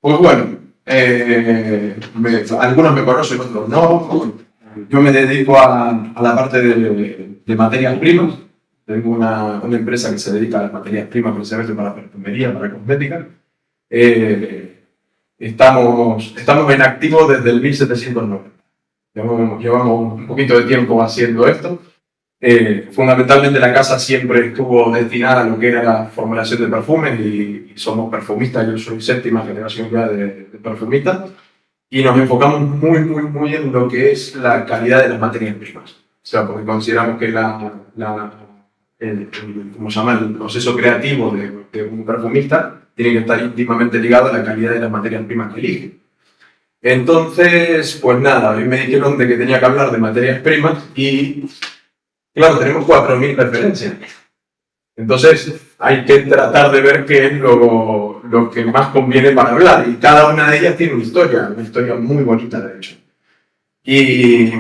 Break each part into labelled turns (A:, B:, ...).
A: Pues bueno, algunos me conocen, otros no. Yo me dedico a la parte de materias primas. Tengo una empresa que se dedica a las materias primas precisamente para perfumería, para cosmética. Estamos en activo desde el 1790. Llevamos un poquito de tiempo haciendo esto. Fundamentalmente la casa siempre estuvo destinada a lo que era la formulación de perfumes y somos perfumistas. Yo soy séptima generación ya de perfumistas y nos enfocamos muy en lo que es la calidad de las materias primas. O sea, porque consideramos que ¿cómo se llama? El proceso creativo de un perfumista tiene que estar íntimamente ligado a la calidad de las materias primas que elige. Entonces, pues nada, a mí me dijeron de que tenía que hablar de materias primas y claro, tenemos 4.000 referencias. Entonces, hay que tratar de ver qué es lo que más conviene para hablar. Y cada una de ellas tiene una historia muy bonita, de hecho. Y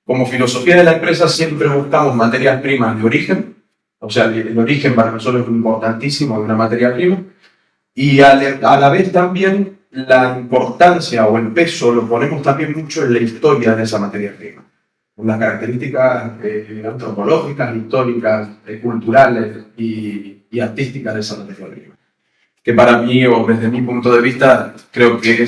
A: como filosofía de la empresa, siempre buscamos materias primas de origen. O sea, el origen para nosotros es importantísimo de una materia prima. Y a la vez también la importancia o el peso lo ponemos también mucho en la historia de esa materia prima. Las características antropológicas, históricas, culturales y artísticas de esa materia prima. Que para mí, o desde mi punto de vista, creo que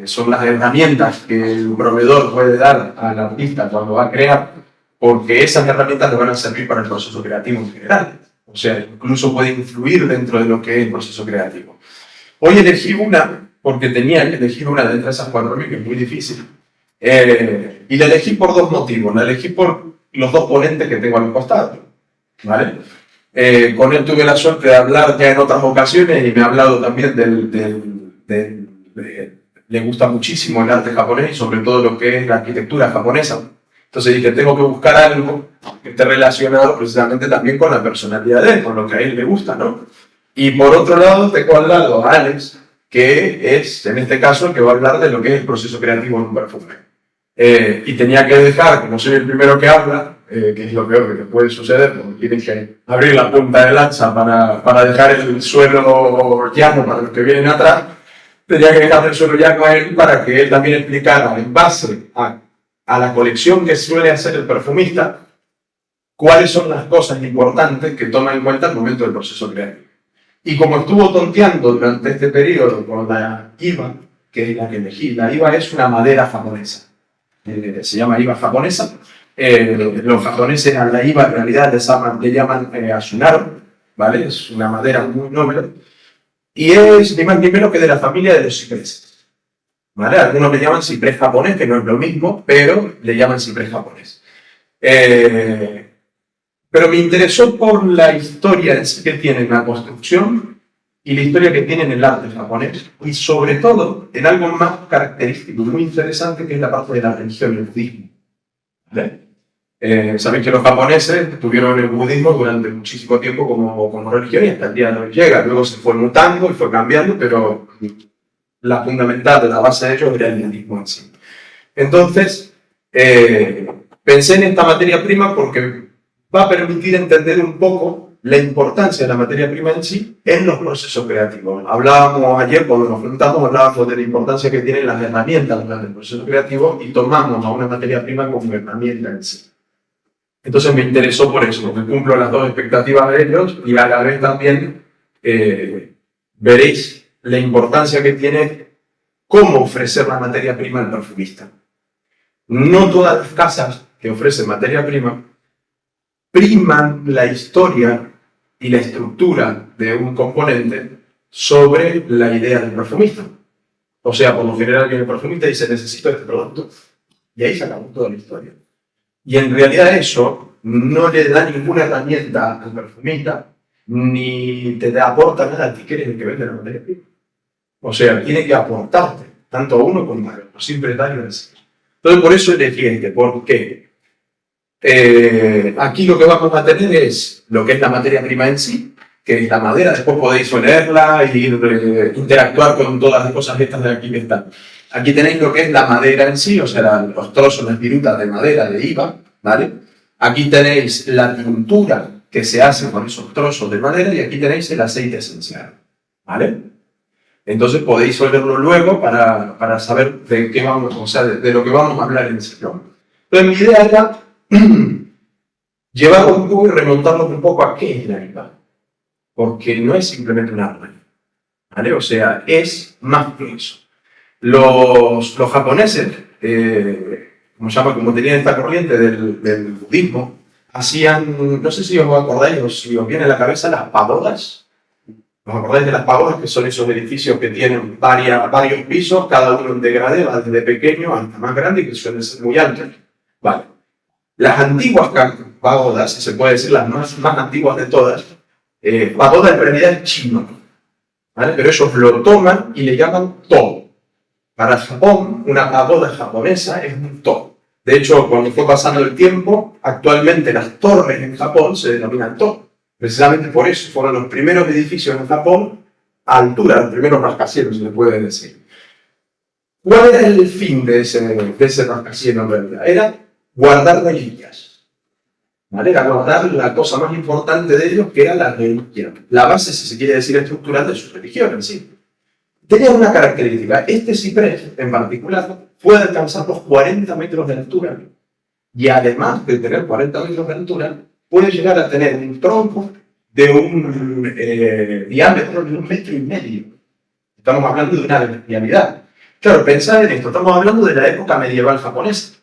A: son las herramientas que el proveedor puede dar al artista cuando va a crear, porque esas herramientas le van a servir para el proceso creativo en general. O sea, incluso puede influir dentro de lo que es el proceso creativo. Hoy elegí una, porque tenía que elegir una de entre esas 4.000, que es muy difícil. Y la elegí por dos motivos. La elegí por los dos ponentes que tengo al costado, ¿vale? Con él tuve la suerte de hablar ya en otras ocasiones y me ha hablado también le gusta muchísimo el arte japonés y sobre todo lo que es la arquitectura japonesa. Entonces dije, tengo que buscar algo que esté relacionado precisamente también con la personalidad de él, con lo que a él le gusta, ¿no? Y por otro lado, tengo al lado a Alex, que es, en este caso, el que va a hablar de lo que es el proceso creativo en un perfume. Y tenía que dejar, como soy el primero que habla, que es lo peor que te puede suceder, porque tienes que abrir la punta de lanza para dejar el suelo llano para los que vienen atrás, tenía que dejar el suelo llano a él para que él también explicara, en base a la colección que suele hacer el perfumista, cuáles son las cosas importantes que toma en cuenta al momento del proceso creativo. Y como estuvo tonteando durante este periodo con la IVA, que es la que elegí, la IVA es una madera japonesa. Se llama IVA japonesa. Los japoneses a la IVA en realidad le llaman Asunaro, ¿vale? Es una madera muy noble. Y es ni más ni menos que de la familia de los cipreses, ¿vale? Algunos le llaman ciprés japonés, que no es lo mismo, pero le llaman ciprés japonés. Pero me interesó por la historia en sí que tiene en la construcción y la historia que tiene en el arte japonés, y sobre todo en algo más característico, muy interesante, que es la parte de la religión, el budismo. ¿Vale? Sabéis que los japoneses tuvieron el budismo durante muchísimo tiempo como religión y hasta el día de hoy llega. Luego se fue mutando y fue cambiando, pero la fundamental, la base de ellos era el budismo en sí. Entonces, pensé en esta materia prima porque va a permitir entender un poco la importancia de la materia prima en sí en los procesos creativos. Hablábamos ayer, cuando nos preguntamos, hablábamos de la importancia que tienen las herramientas durante el proceso creativo y tomamos a una materia prima como herramienta en sí. Entonces me interesó por eso, porque cumplo las dos expectativas de ellos y a la vez también veréis la importancia que tiene cómo ofrecer la materia prima al perfumista. No todas las casas que ofrecen materia prima priman la historia y la estructura de un componente sobre la idea del perfumista. O sea, por lo general viene el perfumista y dice, necesito este producto. Y ahí se acabó toda la historia. Y en realidad eso no le da ninguna herramienta al perfumista, ni te aporta nada a ti que eres el que vende la materia prima. O sea, tiene que aportarte, tanto a uno como a otro, siempre dar y recibir. Entonces, por eso elegí este, porque aquí lo que vamos a tener es lo que es la materia prima en sí, que es la madera. Después podéis olerla y interactuar con todas las cosas estas de aquí que están. Aquí tenéis lo que es la madera en sí, o sea, los trozos, las virutas de madera de IVA, ¿vale? Aquí tenéis la tintura que se hace con esos trozos de madera y aquí tenéis el aceite esencial, ¿vale? Entonces podéis olerlo luego para saber de qué vamos, o sea, de lo que vamos a hablar en ese programa. Entonces mi idea era llevarlo un poco y remontarlo un poco a qué es la IVA. Porque no es simplemente un árbol, ¿vale? O sea, es más que eso. Los japoneses, como tenían esta corriente del budismo, hacían, no sé si os acordáis o si os viene a la cabeza las pagodas. ¿Os acordáis de las pagodas? Que son esos edificios que tienen varios pisos, cada uno en degradé, va desde pequeño hasta más grande, que suelen ser muy altos. Vale. Las antiguas pagodas, si se puede decir las más antiguas de todas, pagoda en realidad es chino, ¿vale? Pero ellos lo toman y le llaman to. Para Japón, una pagoda japonesa es un to. De hecho, cuando fue pasando el tiempo, actualmente las torres en Japón se denominan to. Precisamente por eso fueron los primeros edificios en Japón a altura, los primeros rascacielos, se le puede decir. ¿Cuál era el fin de ese rascacielos en realidad? Era guardar reliquias. ¿Vale? Era guardar la cosa más importante de ellos, que era la religión. La base, si se quiere decir, estructural de su religión en sí. Tenía una característica. Este ciprés, en particular, puede alcanzar los 40 metros de altura. Y además de tener 40 metros de altura, puede llegar a tener un tronco de un diámetro de 1,5 metros. Estamos hablando de una bestialidad. Claro, pensad en esto. Estamos hablando de la época medieval japonesa.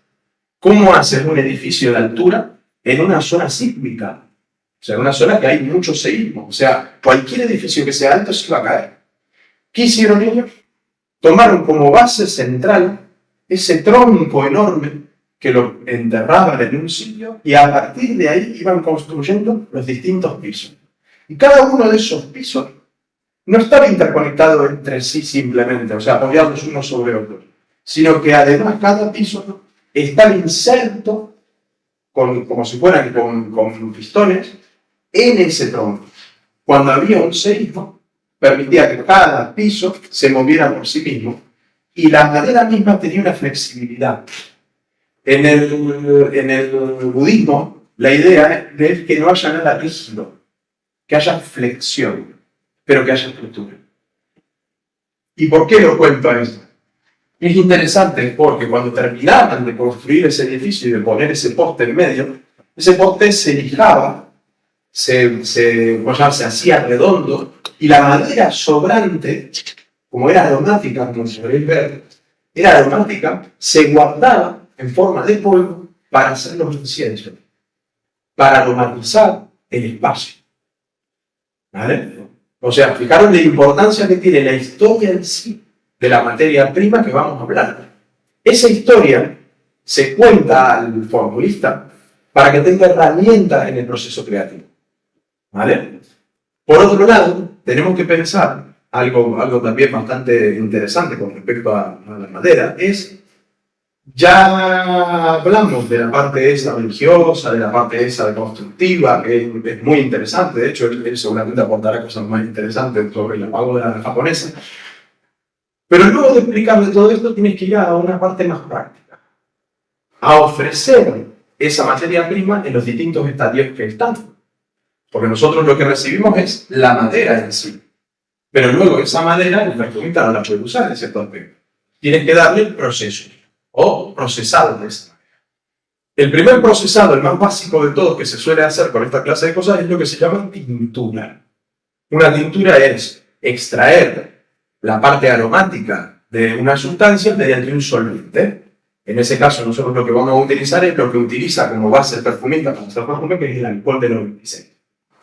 A: ¿Cómo haces un edificio de altura en una zona sísmica? O sea, en una zona que hay mucho seísmo. O sea, cualquier edificio que sea alto se va a caer. ¿Qué hicieron ellos? Tomaron como base central ese tronco enorme que lo enterraban en un sitio y a partir de ahí iban construyendo los distintos pisos. Y cada uno de esos pisos no estaba interconectado entre sí simplemente, o sea, apoyados unos sobre otros, sino que además cada piso estaba inserto como si fueran con pistones en ese tronco. Cuando había un seísmo, permitía que cada piso se moviera por sí mismo y la madera misma tenía una flexibilidad. En el budismo, la idea es que no haya nada rígido, que haya flexión, pero que haya estructura. ¿Y por qué lo cuento a esto? Es interesante porque cuando terminaban de construir ese edificio y de poner ese poste en medio, ese poste se lijaba, se hacía redondo y la madera sobrante, como era aromática, como se podéis ver, era aromática, se guardaba en forma de polvo para hacer los inciensos, para aromatizar el espacio. ¿Vale? O sea, fijaros la importancia que tiene la historia en sí de la materia prima que vamos a hablar. Esa historia se cuenta al formulista para que tenga herramientas en el proceso creativo. ¿Vale? Por otro lado, tenemos que pensar algo también bastante interesante con respecto a la madera, ya hablamos de la parte esa religiosa, de la parte esa de constructiva, que es muy interesante. De hecho, él seguramente aportará cosas más interesantes sobre la pagoda japonesa. Pero luego de explicarle todo esto, tienes que ir a una parte más práctica. A ofrecer esa materia prima en los distintos estadios que están. Porque nosotros lo que recibimos es la madera en sí. Pero luego esa madera, el perfumista no la puede usar en cierto aspecto. Tienes que darle el proceso. O procesado de esa manera. El primer procesado, el más básico de todos que se suele hacer con esta clase de cosas, es lo que se llama tintura. Una tintura es extraer la parte aromática de una sustancia mediante un solvente. En ese caso, nosotros lo que vamos a utilizar es lo que utiliza como base el perfumista para hacer perfume, que es el alcohol de 96.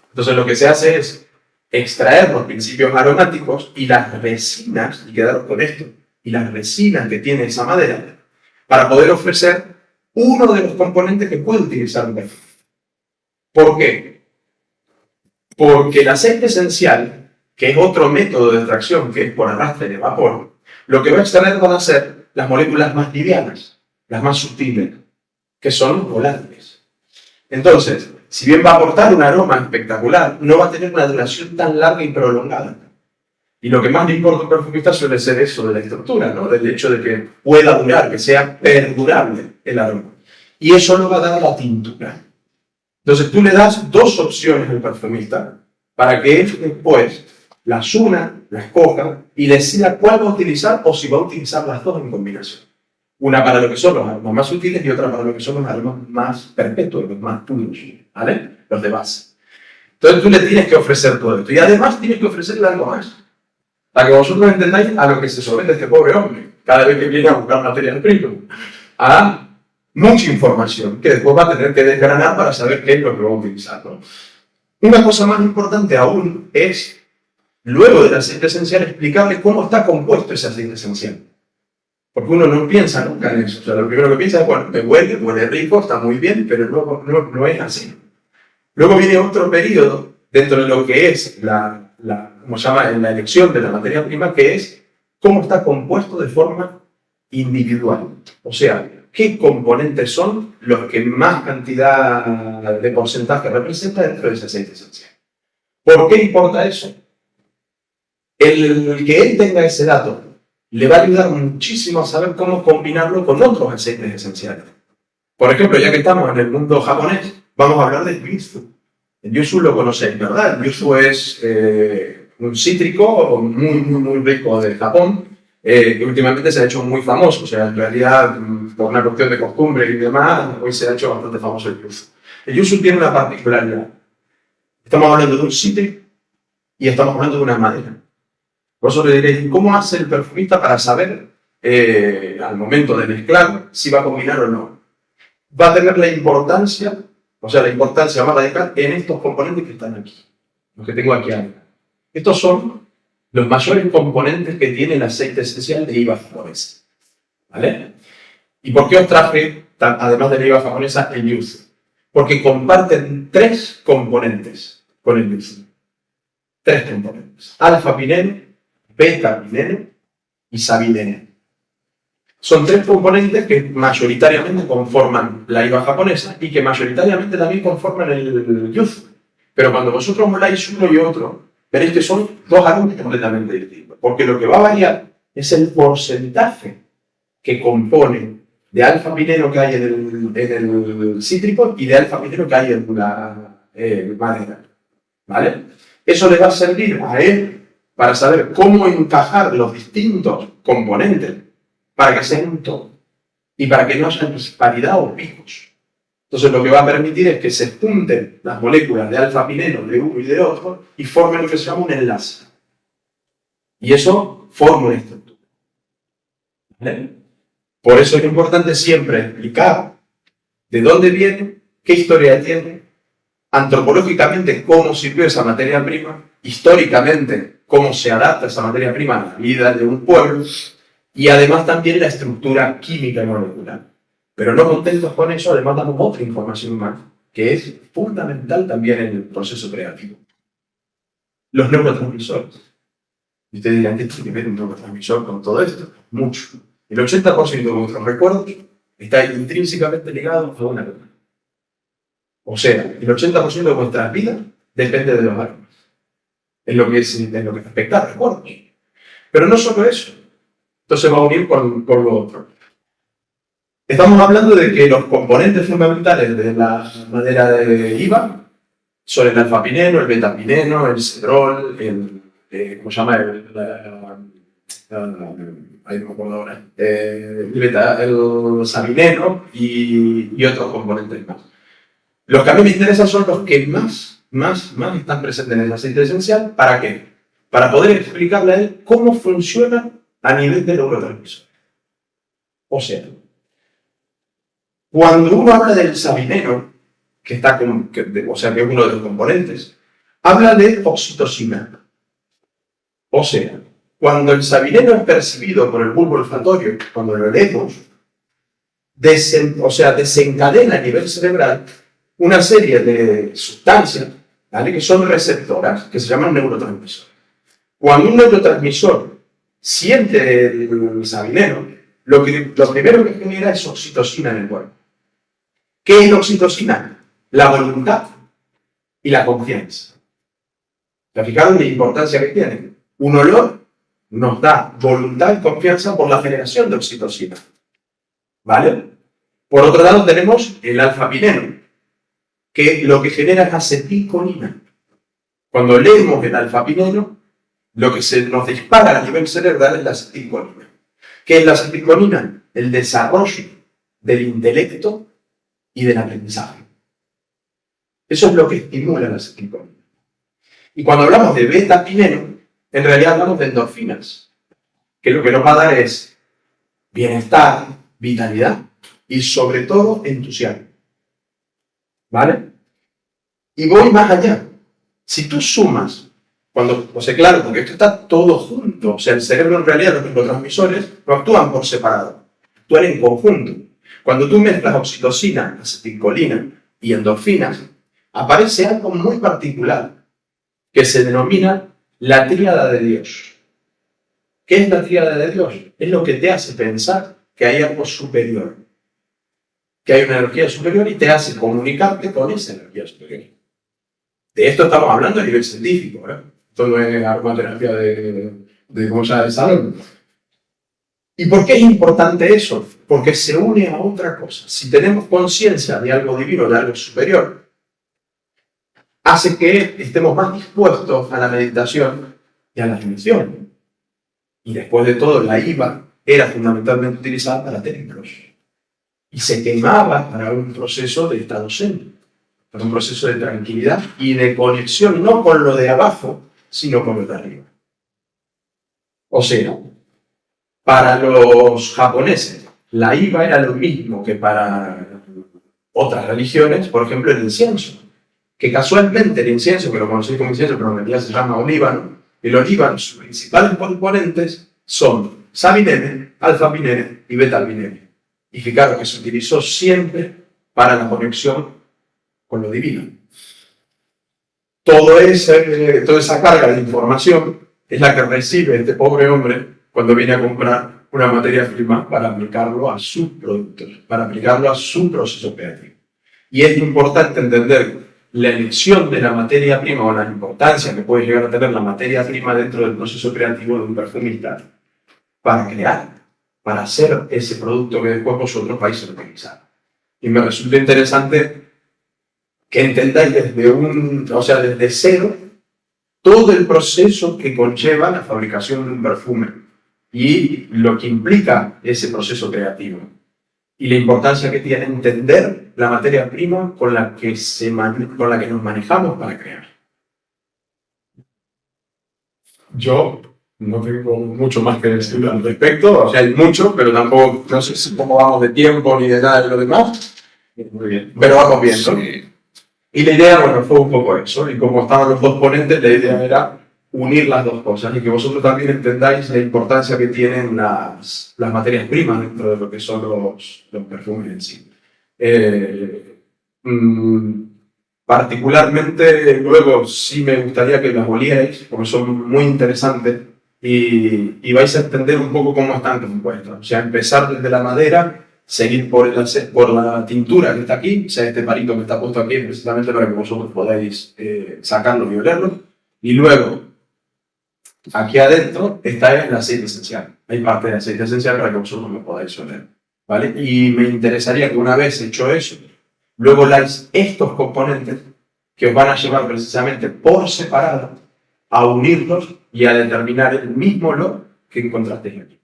A: Entonces lo que se hace es extraer los principios aromáticos y las resinas, y quedaros con esto, y las resinas que tiene esa madera, para poder ofrecer uno de los componentes que puede utilizar un perfume. ¿Por qué? Porque el aceite esencial, que es otro método de extracción, que es por arrastre de vapor, lo que va a extraer van a ser las moléculas más livianas, las más sutiles, que son volátiles. Entonces, si bien va a aportar un aroma espectacular, no va a tener una duración tan larga y prolongada. Y lo que más le importa a un perfumista suele ser eso de la estructura, ¿no? Del hecho de que pueda durar, que sea perdurable el aroma. Y eso lo va a dar la tintura. Entonces tú le das dos opciones al perfumista para que él después las una la escoja y decida cuál va a utilizar o si va a utilizar las dos en combinación. Una para lo que son los aromas más sutiles y otra para lo que son los aromas más perpetuos, los más puros, ¿vale? Los de base. Entonces tú le tienes que ofrecer todo esto. Y además tienes que ofrecerle algo más. Para que vosotros entendáis a lo que se somete este pobre hombre, cada vez que viene a buscar material primo. A mucha información que después va a tener que desgranar para saber qué es lo que va a utilizar, ¿no? Una cosa más importante aún es, luego del aceite esencial, explicarle cómo está compuesto ese aceite esencial. Porque uno no piensa nunca en eso. O sea, lo primero que piensa es, bueno, me huele rico, está muy bien, pero luego no es así. Luego viene otro periodo dentro de lo que es ¿cómo se llama? La elección de la materia prima, que es cómo está compuesto de forma individual. O sea, qué componentes son los que más cantidad de porcentaje representa dentro de ese aceite esencial. ¿Por qué importa eso? El que él tenga ese dato le va a ayudar muchísimo a saber cómo combinarlo con otros aceites esenciales. Por ejemplo, ya que estamos en el mundo japonés, vamos a hablar del yuzu. El yuzu lo conocéis, ¿verdad? El yuzu es un cítrico muy rico de Japón, que últimamente se ha hecho muy famoso. O sea, en realidad, por una cuestión de costumbre y demás, hoy se ha hecho bastante famoso el yuzu. El yuzu tiene una particularidad. Estamos hablando de un cítrico y estamos hablando de una madera. Por eso le diréis, ¿cómo hace el perfumista para saber, al momento de mezclar, si va a combinar o no? Va a tener la importancia, o sea, la importancia más radical en estos componentes que están aquí, los que tengo aquí arriba. Estos son los mayores componentes que tiene el aceite esencial de IVA japonesa, ¿vale? ¿Y por qué os traje, además de la IVA japonesa, el yuzu? Porque comparten 3 componentes con el yuzu. 3 componentes. Alfa-pineno, beta-pineno y sabineno. Son 3 componentes que mayoritariamente conforman la IVA japonesa y que mayoritariamente también conforman el yuzu. Pero cuando vosotros moláis uno y otro, veréis que son 2 aromas completamente distintos. Porque lo que va a variar es el porcentaje que compone de alfa-pineno que hay en el cítrico y de alfa-pineno que hay en la madera. ¿Vale? Eso le va a servir a él para saber cómo encajar los distintos componentes para que sean un todo y para que no haya disparidad o picos. Entonces lo que va a permitir es que se junten las moléculas de alfa-pineno de uno y de otro y formen lo que se llama un enlace. Y eso forma una estructura. ¿Vale? Por eso es importante siempre explicar de dónde viene, qué historia tiene, antropológicamente cómo sirvió esa materia prima, históricamente cómo se adapta esa materia prima a la vida de un pueblo y además también la estructura química y molecular. Pero no contentos con eso, además damos otra información más, que es fundamental también en el proceso creativo. Los neurotransmisores. Y ustedes dirán, ¿qué tiene que ver un neurotransmisor con todo esto? Mucho. El 80% de vuestros recuerdos está intrínsecamente ligado a una aroma. O sea, el 80% de vuestras vidas depende de los aromas. En lo que respecta a recuerdos. Pero no solo eso. Entonces va a unir con lo otro. Estamos hablando de que los componentes fundamentales de la madera de IVA son el alfa-pineno, el beta-pineno, el cedrol, ¿cómo se llama? Ahí no me acuerdo ahora. El sabineno y otros componentes más. Los que a mí me interesan son los que más están presentes en el aceite esencial. ¿Para qué? Para poder explicarle a él cómo funciona a nivel de neurotransmisor. O sea, cuando uno habla del sabineno, que es uno de los componentes, habla de oxitocina. O sea, cuando el sabineno es percibido por el bulbo olfatorio, cuando lo leemos, desencadena a nivel cerebral una serie de sustancias, ¿vale?, que son receptoras, que se llaman neurotransmisores. Cuando un neurotransmisor siente el sabineno, lo primero que genera es oxitocina en el cuerpo. ¿Qué es la oxitocina? La voluntad y la confianza. ¿Te fijaron la importancia que tiene? Un olor nos da voluntad y confianza por la generación de oxitocina. ¿Vale? Por otro lado tenemos el alfa-pineno, que lo que genera es acetilcolina. Cuando leemos el alfa-pineno, lo que se nos dispara a nivel cerebral es la acetilcolina. ¿Qué es la acetilcolina? El desarrollo del intelecto y del aprendizaje. Eso es lo que estimula la acetilcolina. Y cuando hablamos de beta-pineno, en realidad hablamos de endorfinas, que lo que nos va a dar es bienestar, vitalidad y sobre todo entusiasmo. ¿Vale? Y voy más allá. Si tú sumas, claro, porque esto está todo junto, o sea, el cerebro en realidad, los neurotransmisores no actúan por separado, actúan en conjunto. Cuando tú mezclas oxitocina, acetilcolina y endorfinas, aparece algo muy particular que se denomina la tríada de Dios. ¿Qué es la tríada de Dios? Es lo que te hace pensar que hay algo superior, que hay una energía superior y te hace comunicarte con esa energía superior. De esto estamos hablando a nivel científico, ¿eh? Esto no es aromaterapia de salón. ¿Y por qué es importante eso? Porque se une a otra cosa. Si tenemos conciencia de algo divino, de algo superior, hace que estemos más dispuestos a la meditación y a la remisión. Y después de todo, la IVA era fundamentalmente utilizada para templos. Y se quemaba para un proceso de estado zen, para un proceso de tranquilidad y de conexión, no con lo de abajo, sino con lo de arriba. O sea, para los japoneses, la IVA era lo mismo que para otras religiones, por ejemplo, el incienso. Que casualmente el incienso, que lo conocí como incienso, pero en realidad se llama olíbano, el olíbano, sus principales componentes son sabinene, alfa-pinene y beta-pinene. Y fijaros que se utilizó siempre para la conexión con lo divino. Toda esa carga de información es la que recibe este pobre hombre cuando viene a comprar una materia prima para aplicarlo a sus productos, para aplicarlo a su proceso creativo. Y es importante entender la elección de la materia prima o la importancia que puede llegar a tener la materia prima dentro del proceso creativo de un perfumista para crear, para hacer ese producto que después vosotros vais a utilizar. Y me resulta interesante que entendáis desde cero, todo el proceso que conlleva la fabricación de un perfume y lo que implica ese proceso creativo. Y la importancia que tiene entender la materia prima con la que nos manejamos para crear. Yo no tengo mucho más que decir al respecto, o sea, hay mucho, pero tampoco, no sé cómo vamos de tiempo ni de nada de lo demás. Muy bien, pero vamos viendo. Sí. Y la idea, bueno, fue un poco eso, y como estaban los dos ponentes, la idea era unir las dos cosas y que vosotros también entendáis la importancia que tienen las materias primas dentro de lo que son los perfumes en sí. Particularmente, luego sí me gustaría que las olierais, porque son muy interesantes y vais a entender un poco cómo están compuestas. O sea, empezar desde la madera, seguir por la tintura que está aquí, o sea, este palito que está puesto aquí precisamente para que vosotros podáis sacarlo y olerlo, y luego aquí adentro está el aceite esencial. Hay parte de aceite esencial para que vosotros lo podáis oler, ¿vale? Y me interesaría que una vez hecho eso, luego leáis estos componentes que os van a llevar precisamente por separado a unirlos y a determinar el mismo olor que encontrasteis aquí.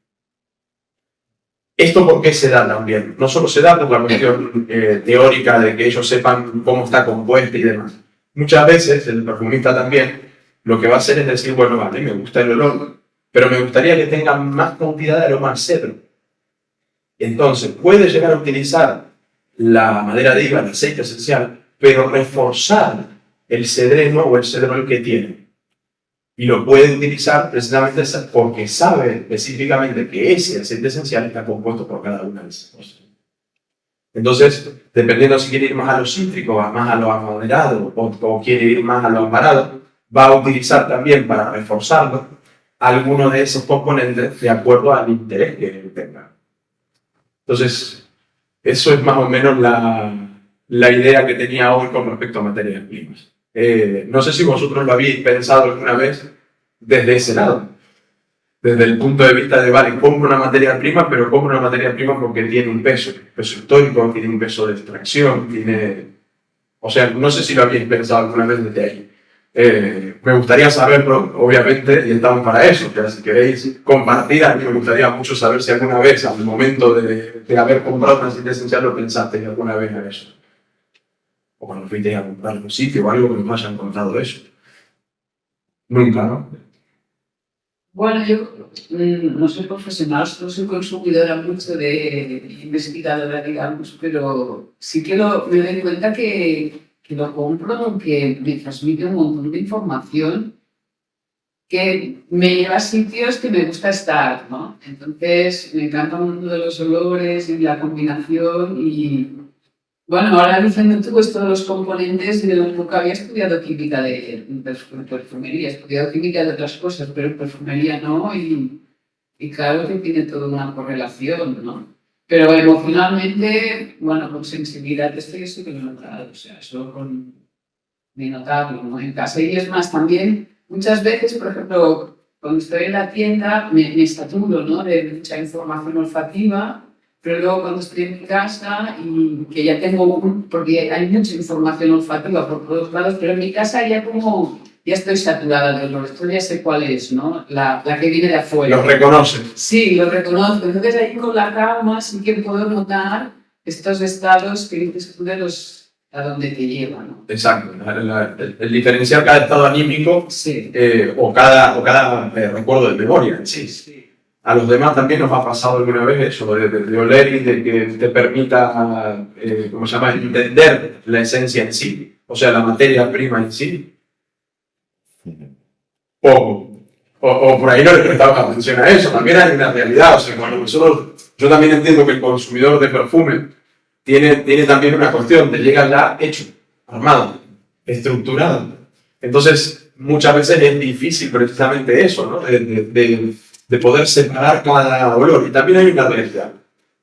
A: ¿Esto por qué se da también? No solo se da por la cuestión teórica de que ellos sepan cómo está compuesta y demás. Muchas veces el perfumista también lo que va a hacer es decir, bueno, vale, me gusta el olor, pero me gustaría que tenga más cantidad de aroma al cedro. Entonces, puede llegar a utilizar la madera de higo, el aceite esencial, pero reforzar el cedreno o el cedrol que tiene. Y lo puede utilizar precisamente porque sabe específicamente que ese aceite esencial está compuesto por cada una de esas cosas. Entonces, dependiendo si quiere ir más a lo cítrico, más a lo amaderado o quiere ir más a lo ambarado, va a utilizar también para reforzarlo algunos de esos componentes de acuerdo al interés que tenga. Entonces, eso es más o menos la idea que tenía hoy con respecto a materias primas. No sé si vosotros lo habéis pensado alguna vez desde ese lado, desde el punto de vista de, vale, compro una materia prima, pero compro una materia prima porque tiene un peso histórico, tiene un peso de extracción, o sea, no sé si lo habéis pensado alguna vez desde ahí. Me gustaría saberlo, obviamente, y estamos para eso. Ya, si queréis compartir, a mí me gustaría mucho saber si alguna vez, al momento de haber comprado una silla esencial, lo pensasteis alguna vez en eso. O cuando fuisteis a comprar un sitio o algo que nos hayan contado eso. Nunca, ¿no?
B: Bueno, yo no soy profesional, no soy consumidora mucho de investigadora, digamos, pero sí que me doy cuenta que lo compro, que me transmite un montón de información que me lleva a sitios que me gusta estar, ¿no? Entonces, me encanta el mundo de los olores y la combinación y, bueno, ahora diciendo tú pues, todos los componentes, yo nunca había estudiado química de perfumería, he estudiado química de otras cosas, pero en perfumería no, y claro que tiene toda una correlación, ¿no? Pero emocionalmente, bueno, con sensibilidad esto yo sí que lo he notado, o sea, eso con de notarlo, ¿no? En casa. Y es más, también muchas veces, por ejemplo, cuando estoy en la tienda, me saturo, ¿no? De mucha información olfativa, pero luego cuando estoy en mi casa y que ya tengo, porque hay mucha información olfativa por todos lados, pero en mi casa ya como, ya estoy saturada de olor, esto ya sé cuál es, ¿no? La que viene de afuera.
A: Los reconoces.
B: Sí, lo reconozco. Entonces ahí con la calma sí que puedo notar estos estados que dices tú de los a donde te llevan, ¿no?
A: Exacto. El diferenciar cada estado anímico
B: sí.
A: o cada recuerdo de memoria en sí.
B: Sí.
A: A los demás también nos ha pasado alguna vez eso, de oler y de que te permita, ¿cómo se llama?, entender la esencia en sí, o sea, la materia prima en sí. O por ahí no le prestamos atención a eso, también hay una realidad, o sea, cuando nosotros, yo también entiendo que el consumidor de perfume tiene también una cuestión, te llega ya hecho, armado, estructurado. Entonces, muchas veces es difícil precisamente eso, ¿no? De poder separar cada olor. Y también hay una realidad,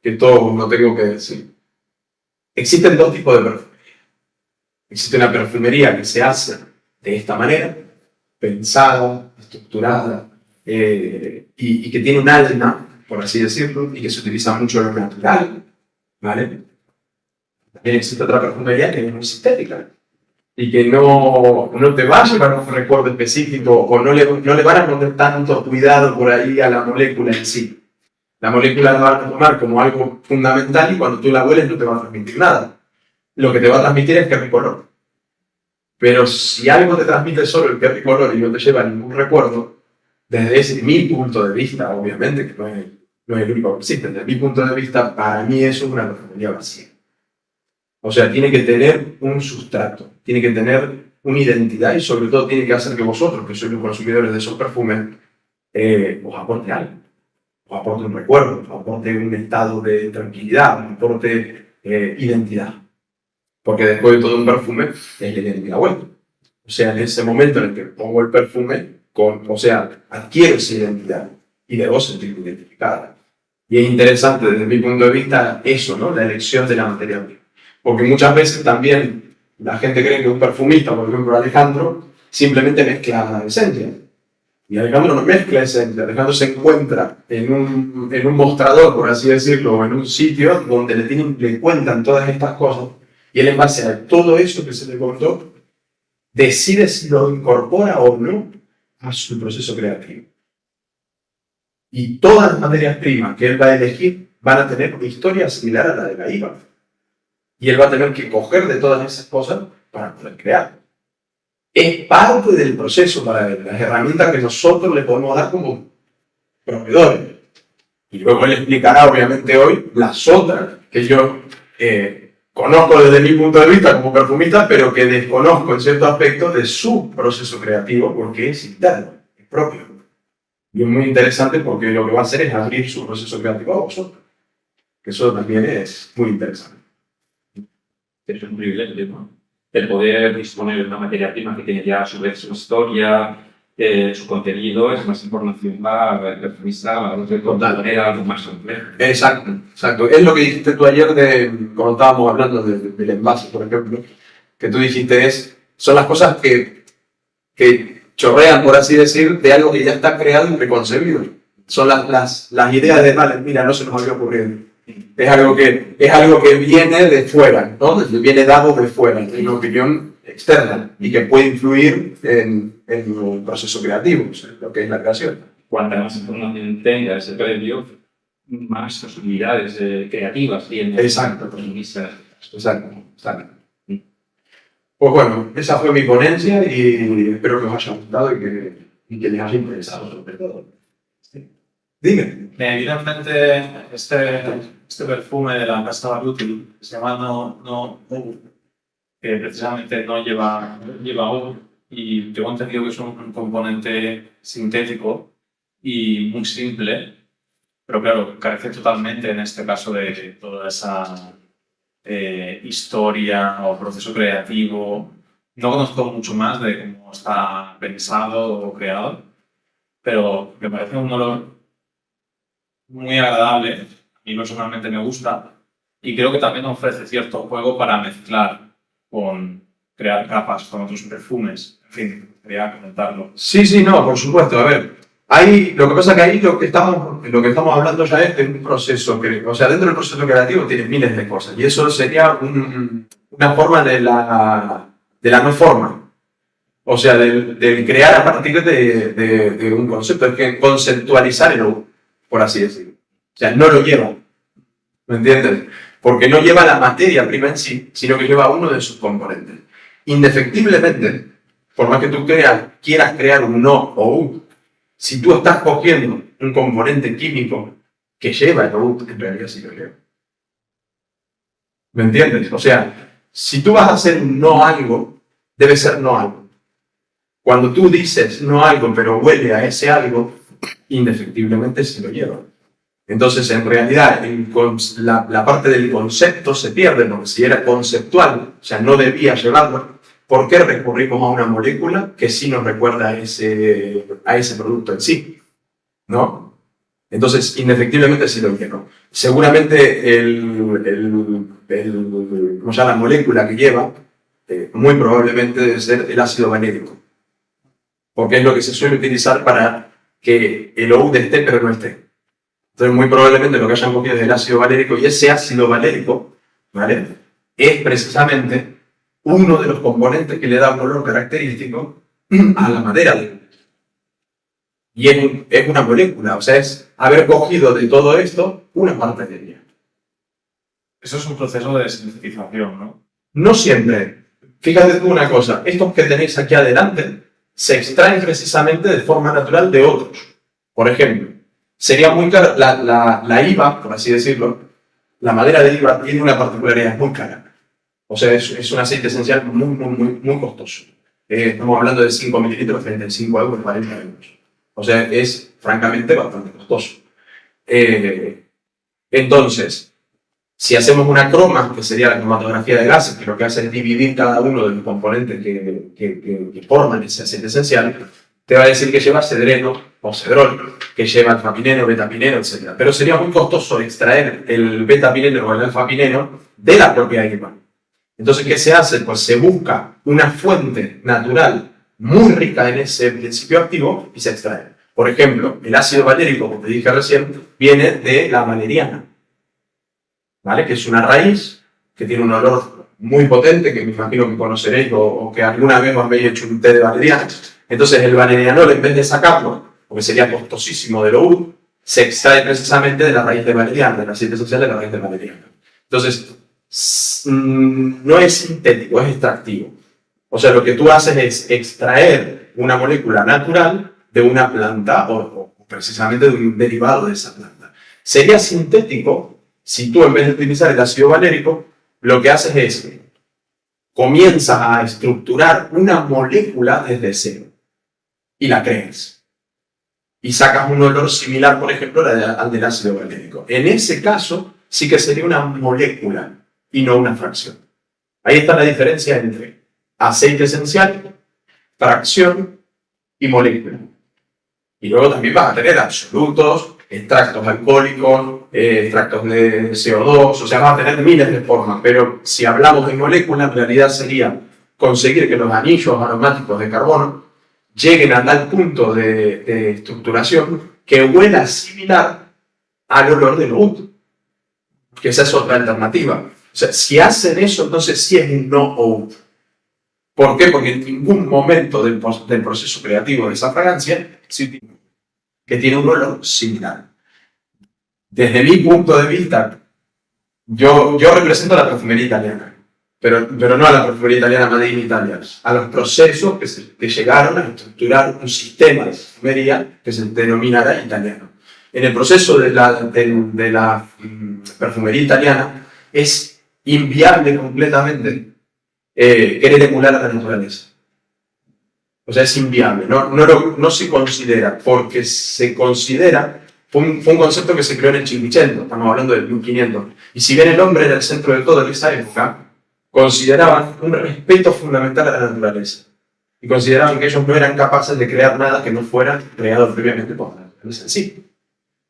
A: que todo lo tengo que decir. Existen dos tipos de perfumería. Existe una perfumería que se hace de esta manera, pensada, estructurada, y que tiene un alma, por así decirlo, y que se utiliza mucho en lo natural, ¿vale? También existe otra perfumería que es muy sintética y que no te va a llevar un recuerdo específico o no le van a poner tanto cuidado por ahí a la molécula en sí. La molécula la van a tomar como algo fundamental y cuando tú la hueles no te va a transmitir nada. Lo que te va a transmitir es qué ricolor. Pero si algo te transmite solo el qué ricolor y no te lleva a ningún recuerdo, desde mi punto de vista, obviamente, que no es el único que existe, desde mi punto de vista, para mí eso es una perfumería vacía. O sea, tiene que tener un sustrato, tiene que tener una identidad y sobre todo tiene que hacer que vosotros, que sois los consumidores de esos perfumes, os aporte algo, os aporte un recuerdo, os aporte un estado de tranquilidad, os aporte identidad. Porque después de todo un perfume es la identidad vuelta. O sea, en ese momento en el que pongo el perfume, adquiero esa identidad y debo sentirme identificada. Y es interesante desde mi punto de vista eso, ¿no? La elección de la materia prima. Porque muchas veces también la gente cree que un perfumista, por ejemplo Alejandro, simplemente mezcla esencia. Y Alejandro no mezcla esencia. Alejandro se encuentra en un mostrador, por así decirlo, o en un sitio donde le cuentan todas estas cosas. Y él, en base a todo eso que se le contó, decide si lo incorpora o no a su proceso creativo. Y todas las materias primas que él va a elegir van a tener una historia similar a la de la IVA. Y él va a tener que coger de todas esas cosas para poder crear. Es parte del proceso para él, las herramientas que nosotros le podemos dar como proveedores. Y luego él explicará, obviamente, hoy las otras que yo conozco desde mi punto de vista como perfumista, pero que desconozco en cierto aspecto de su proceso creativo porque es interno, es propio. Y es muy interesante porque lo que va a hacer es abrir su proceso creativo a vosotros. Que eso también es muy interesante.
C: Es un privilegio, ¿no? El poder disponer de una materia prima que tiene ya a su vez su historia, su contenido, es más información para el perfumista, a de manera algo más compleja.
A: Exacto. Es lo que dijiste tú ayer cuando estábamos hablando del envase, por ejemplo, que tú dijiste son las cosas que chorrean, por así decir, de algo que ya está creado y preconcebido. Son las ideas de, vale, mira, no se nos había ocurrido. Es algo que viene de fuera, ¿no? Viene dado de fuera. En mi opinión, externa y que puede influir en el proceso creativo, o sea, lo que es la creación.
C: Cuanta más información tenga ese previo, más posibilidades creativas tiene.
A: Exacto.
C: Exacto.
A: Pues bueno, esa fue mi ponencia y espero que os haya gustado y que les haya interesado sobre todo. Sí. Dime.
D: Me viene en mente este perfume de la casa Baruti, que se llama No Oud, que precisamente no lleva oud, y tengo entendido que es un componente sintético y muy simple, pero claro, carece totalmente en este caso de toda esa historia o proceso creativo. No conozco mucho más de cómo está pensado o creado, pero me parece un olor muy agradable. A mí personalmente me gusta y creo que también ofrece cierto juego para mezclar crear capas con otros perfumes. En fin, quería comentarlo.
A: Sí, no, por supuesto. A ver, lo que pasa es que ahí lo que estamos hablando ya es de un proceso, o sea, dentro del proceso creativo tienes miles de cosas y eso sería una forma de la no forma. O sea, del crear a partir de un concepto, es que conceptualizar el oud, por así decirlo. O sea, no lo lleva, ¿me entiendes? Porque no lleva la materia prima en sí, sino que lleva uno de sus componentes. Indefectiblemente, por más que tú quieras crear un no oud, si tú estás cogiendo un componente químico que lleva el oud, en realidad sí lo lleva. ¿Me entiendes? O sea, si tú vas a hacer un no algo, debe ser no algo. Cuando tú dices no algo, pero huele a ese algo, indefectiblemente se lo lleva. Entonces, en realidad, la parte del concepto se pierde, porque si era conceptual, o sea, no debía llevarlo, ¿por qué recurrimos a una molécula que sí nos recuerda a ese producto en sí? ¿No? Entonces, indefectiblemente sí lo lleva. Seguramente la molécula que lleva, muy probablemente debe ser el ácido valérico, porque es lo que se suele utilizar para que el oud esté pero no esté. Entonces, muy probablemente lo que hayan cogido es el ácido valérico, y ese ácido valérico, ¿vale?, es precisamente uno de los componentes que le da un olor característico a la madera. Y es una molécula, o sea, es haber cogido de todo esto una parte de ella.
D: Eso es un proceso de sintetización, ¿no?
A: No siempre. Fíjate tú una cosa, estos que tenéis aquí adelante se extraen precisamente de forma natural de otros. Por ejemplo, sería muy cara, la IVA, por así decirlo, la madera de IVA tiene una particularidad muy cara. O sea, es un aceite esencial muy costoso. Estamos hablando de 5 mililitros frente a 5 euros, 40 euros. O sea, es francamente bastante costoso. Entonces, si hacemos una croma, que sería la cromatografía de gases, que lo que hace es dividir cada uno de los componentes que forman ese aceite esencial, te va a decir que lleva cedreno o cedrol, que lleva alfapineno, betapineno, etc. Pero sería muy costoso extraer el betapineno o el alfapineno de la propia IVA. Entonces, ¿qué se hace? Pues se busca una fuente natural muy rica en ese principio activo y se extrae. Por ejemplo, el ácido valérico, como te dije recién, viene de la valeriana, ¿vale? Que es una raíz que tiene un olor muy potente, que me imagino que conoceréis o que alguna vez os habéis hecho un té de valeriana. Entonces, el valerianol, en vez de sacarlo, porque sería costosísimo del oud, se extrae precisamente de la raíz de valeriana, del aceite esencial de la raíz de valeriana. Entonces, no es sintético, es extractivo. O sea, lo que tú haces es extraer una molécula natural de una planta o precisamente de un derivado de esa planta. Sería sintético si tú, en vez de utilizar el ácido valérico, lo que haces es comienzas a estructurar una molécula desde cero y la creas. Y sacas un olor similar, por ejemplo, al del ácido valérico. En ese caso, sí que sería una molécula y no una fracción. Ahí está la diferencia entre aceite esencial, fracción y molécula. Y luego también vas a tener absolutos, extractos alcohólicos, extractos de CO2, o sea, vas a tener miles de formas, pero si hablamos de molécula, en realidad sería conseguir que los anillos aromáticos de carbono lleguen a tal punto de estructuración que huela similar al olor del oud, que esa es otra alternativa. O sea, si hacen eso, entonces sí es un no oud. ¿Por qué? Porque en ningún momento del proceso creativo de esa fragancia que tiene un olor similar. Desde mi punto de vista, yo represento a la perfumería italiana, pero no a la perfumería italiana made in Italia, a los procesos que llegaron a estructurar un sistema de perfumería que se denominará italiano. En el proceso de la perfumería italiana es inviable completamente querer emular a la naturaleza. O sea, es inviable, no se considera, porque se considera, fue un concepto que se creó en el Cinquecento, estamos hablando del 1500, y si bien el hombre era el centro de todo en esa época, consideraban un respeto fundamental a la naturaleza, y consideraban que ellos no eran capaces de crear nada que no fuera creado previamente por la naturaleza en sí.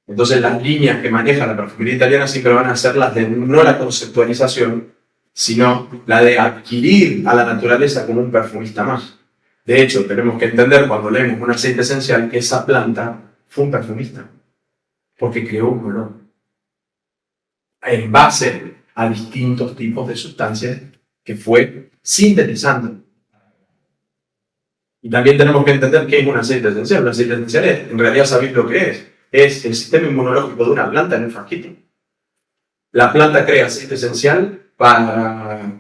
A: Entonces las líneas que maneja la perfumería italiana siempre van a ser las de no la conceptualización, sino la de adquirir a la naturaleza como un perfumista más. De hecho, tenemos que entender cuando leemos un aceite esencial que esa planta fue un perfumista, porque creó un olor en base a distintos tipos de sustancias que fue sintetizando. Y también tenemos que entender qué es un aceite esencial. Un aceite esencial es, en realidad sabéis lo que es el sistema inmunológico de una planta en un frasquito. La planta crea aceite esencial para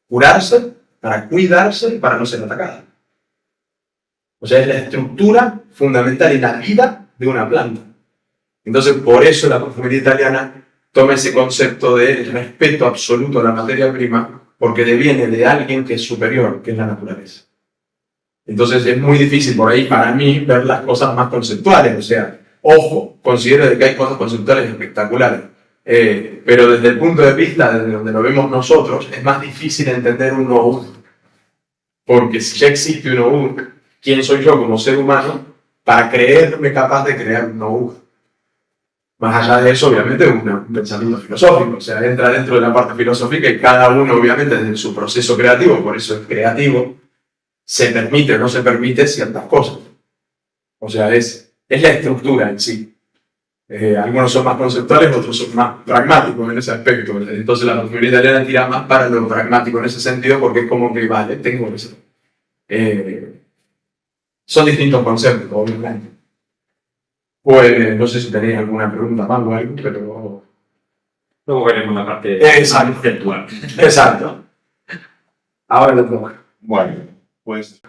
A: curarse, para cuidarse y para no ser atacada. O sea, es la estructura fundamental y la vida de una planta. Entonces, por eso la perfumería italiana toma ese concepto de respeto absoluto a la materia prima, porque deviene de alguien que es superior, que es la naturaleza. Entonces, es muy difícil por ahí para mí ver las cosas más conceptuales. O sea, ojo, considero que hay cosas conceptuales espectaculares. Pero desde el punto de vista desde donde lo vemos nosotros, es más difícil entender un no-ud. Porque si ya existe un no-ud, ¿quién soy yo como ser humano para creerme capaz de crear un no-ud? Más allá de eso, obviamente, es un pensamiento filosófico. O sea, entra dentro de la parte filosófica y cada uno, obviamente, desde su proceso creativo, por eso es creativo, se permite o no se permite ciertas cosas. O sea, es la estructura en sí. Algunos son más conceptuales, otros son más pragmáticos en ese aspecto. Entonces la perfumería italiana tira más para lo pragmático en ese sentido, porque es como que, vale, tengo eso. Son distintos conceptos, obviamente. Pues no sé si tenéis alguna pregunta más o algo, pero...
C: Luego veremos la parte conceptual.
A: Exacto. Ahora lo tomo.
E: Bueno, pues